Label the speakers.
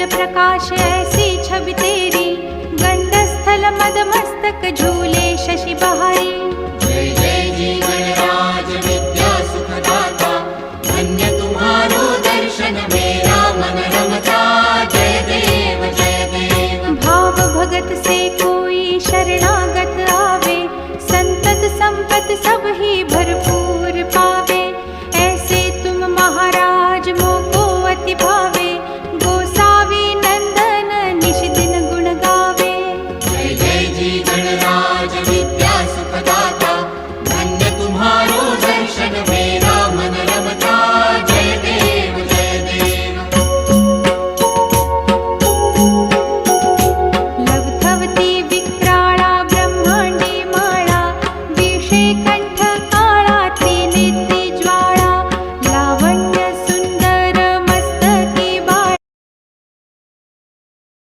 Speaker 1: प्रकाश ऐसी छवि तेरी, गंडस्थल मद मस्तक झूले शशि बहारी।
Speaker 2: जय जय जी गणराज विद्या सुखदाता, धन्य तुम्हारो दर्शन में